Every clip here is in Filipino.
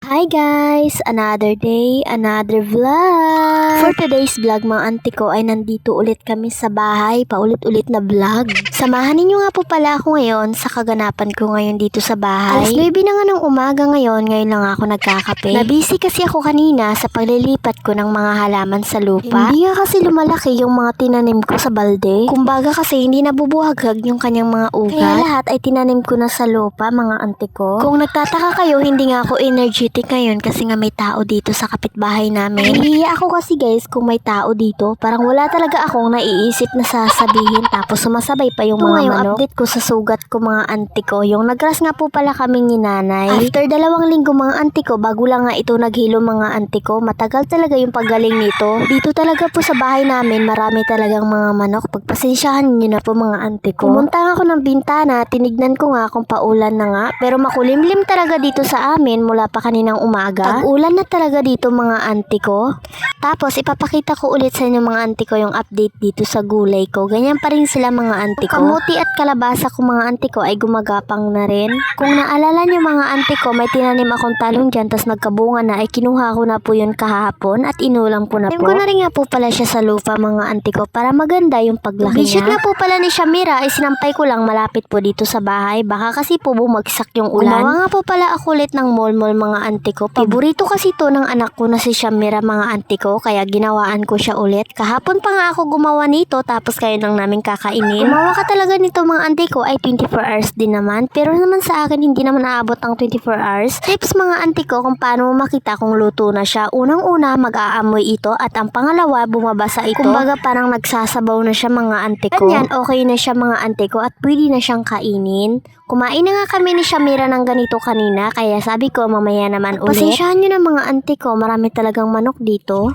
Hi guys! Another day, another vlog! For today's vlog mga auntie ko ay nandito ulit kami sa bahay, paulit-ulit na vlog. Samahan ninyo nga po pala ako ngayon sa kaganapan ko ngayon dito sa bahay. Alas 9 na nga ng umaga ngayon lang ako nagkakape. Nabisi kasi ako kanina sa paglilipat ko ng mga halaman sa lupa. Hindi nga kasi lumalaki yung mga tinanim ko sa balde. Kumbaga kasi hindi nabubuhaghag yung kanyang mga ugat. Kaya lahat ay tinanim ko na sa lupa mga auntie ko. Kung nagtataka kayo, hindi nga ako energetic ngayon kasi nga may tao dito sa kapitbahay namin. Nahihiya ako kasi guys kung may tao dito. Parang wala talaga akong naiisip na sasabihin tapos sumasabay pa yung mga manok. Update ko sa sugat ko mga auntie ko. Yung nagras nga po pala kaming ni nanay. After 2 linggo mga auntie ko, bago lang nga ito naghilo mga auntie ko. Matagal talaga yung paggaling nito. Dito talaga po sa bahay namin marami talagang mga manok. Pagpasensyahan niyo na po mga auntie ko. Pumunta nga ako ng bintana, tinignan ko nga kung paulan na nga. Pero makulimlim talaga dito sa amin mula pa kanina ng umaga. Tag-ulan na talaga dito mga auntie ko. Tapos ipapakita ko ulit sa inyo mga auntie ko yung update dito sa gulay ko. Ganyan pa rin sila mga auntie ko. Kamuti at kalabasa ko mga auntie ko ay gumagapang na rin. Kung naalala nyo mga auntie ko, may tinanim akong talong dyan tas nagkabunga na ay kinuha ko na po yun kahapon at inulang ko na po. Ko na rin nga po pala siya sa lupa mga auntie ko para maganda yung paglaki niya. Nga po pala ni Shamira ay sinampay ko lang malapit po dito sa bahay. Baka kasi po bumagsak yung ulan. Gumawa nga po pala ako ulit ng mall-mall mga auntie ko. Paborito kasi to ng anak ko na si Shamira mga auntie ko, kaya ginawaan ko siya ulit. Kahapon pa nga ako gumawa nito tapos kayo lang namin kakainin. Gumawa ka talaga nito mga auntie ko ay 24 hours din naman. Pero naman sa akin hindi naman aabot ang 24 hours. Tips mga auntie ko kung paano makita kung luto na siya. Unang-una mag-aamoy ito at ang pangalawa bumabasa ito. Kumbaga parang nagsasabaw na siya mga auntie ko. Ganyan okay na siya mga auntie ko at pwede na siyang kainin. Kumain na nga kami ni Shamira ng ganito kanina kaya sabi ko mamaya naman ulit. Pasensyahan nyo na mga auntie ko, marami talagang manok dito.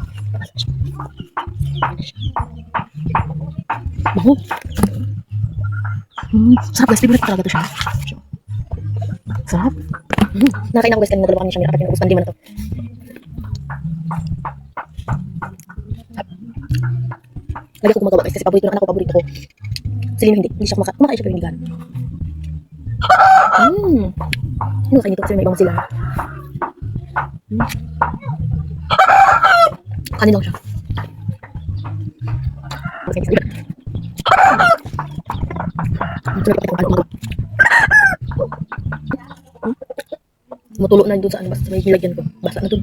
Bango. Sarap guys, favorite talaga to siya. Sarap. Nakain ako guys kanina 2 kami ni Shamira. Apat yung ubus, pandi man ito. Lagi ako gumagawa guys kasi paborito ng anak ko, paborito ko. Silin hindi siya kumakain siya pero hindi gano'n. Ano kain ito kasi may ibang sila. Kanin lang siya. Matulo na doon sa ano, basta may nilagyan ko. Basa na doon.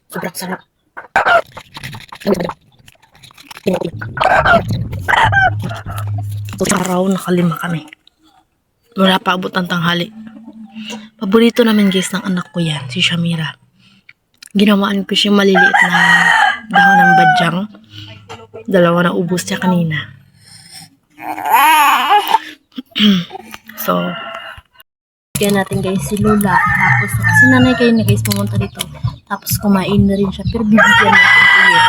Sobrang sarap. So, araw, nakalima kami. Wala pa abot ang tanghali. Paborito namin guys ng anak ko yan, si Shamira. Ginawaan ko siya maliliit na dahon ng badyang. 2 na ubos niya kanina. So, kaya natin guys si Lola. Tapos si nanay kayo na guys pumunta dito. Tapos kumain na rin siya. Pero bibigyan natin ulit.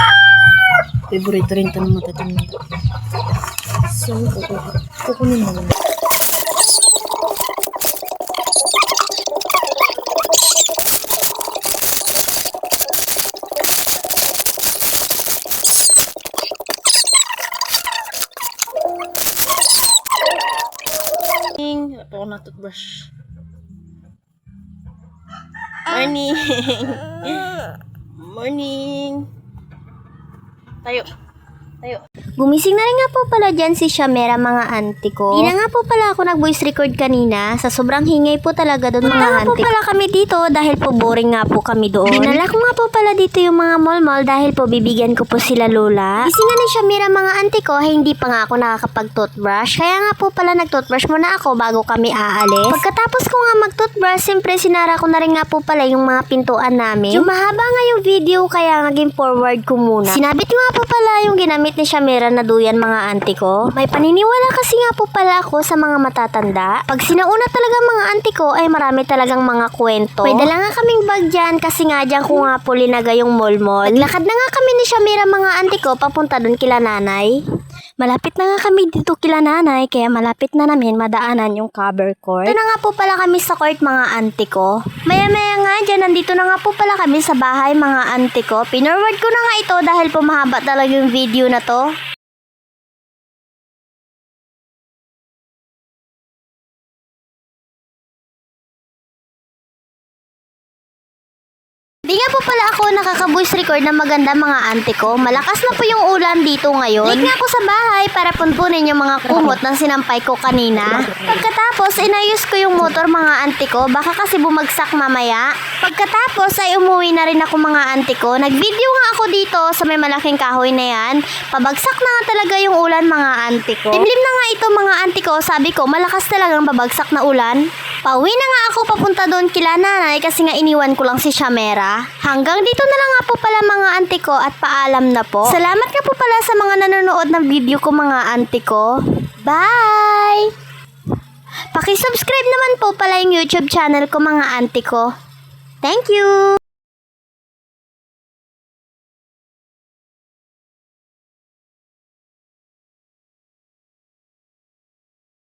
Favorito rin ito ng matatin. So, kukunin mo naman. Ito ako na toothbrush. Morning! Morning! Tayo. Gumising na rin nga po pala dyan si Shamira mga auntie ko. Di na nga po pala ako nag-voice record kanina. Sa sobrang hingay po talaga doon mga auntie. Po pala kami dito dahil po boring nga po kami doon. Dinala ko nga po pala dito yung mga mall-mall dahil po bibigyan ko po sila Lola. Gising nga ni Shamira mga auntie ko, hindi pa nga ako nakakapag-toothbrush. Kaya nga po pala nag-toothbrush muna ako bago kami aalis. Pagkatapos ko nga mag-toothbrush, siyempre sinara ko na rin nga po pala yung mga pintuan namin. Yung mahaba nga yung video kaya naging forward ko muna. Sinabit ko nga po pala yung ginamit ni Shamira na duyan mga auntie ko. May paniniwala kasi nga po pala ako sa mga matatanda. Pag sinauna talaga mga auntie ko ay marami talagang mga kwento. May dala nga kaming bag dyan kasi nga dyan ko nga po linagay yung mall-mall. Naglakad na nga kami ni Shamira mga auntie ko papunta dun kila nanay. Malapit na nga kami dito kila nanay, kaya malapit na namin madaanan yung cover court. Ito na nga po pala kami sa court mga auntie ko. Maya-maya nga dyan, nandito na nga po pala kami sa bahay mga auntie ko. Pinorward ko na nga ito dahil po mahaba talaga yung video na to. nga po pala ako nakaka-voice record ng maganda mga auntie ko. Malakas na po yung ulan dito ngayon. Late nga ako sa bahay para punpunin yung mga kumot na sinampay ko kanina. Pagkatapos, inayos ko yung motor mga auntie ko. Baka kasi bumagsak mamaya. Pagkatapos ay umuwi na rin ako mga auntie ko. Nag-video nga ako dito sa may malaking kahoy na yan. Pabagsak na nga talaga yung ulan mga auntie ko. Limlim na nga ito mga auntie ko. Sabi ko malakas talagang babagsak na ulan. Pauwi na nga ako papunta doon kila nanay kasi nga iniwan ko lang si Shamera. Hanggang dito na lang nga po pala mga auntie ko at paalam na po. Salamat nga po pala sa mga nanonood ng video ko mga auntie ko. Bye! Paki-subscribe naman po pala yung YouTube channel ko mga auntie ko. Thank you!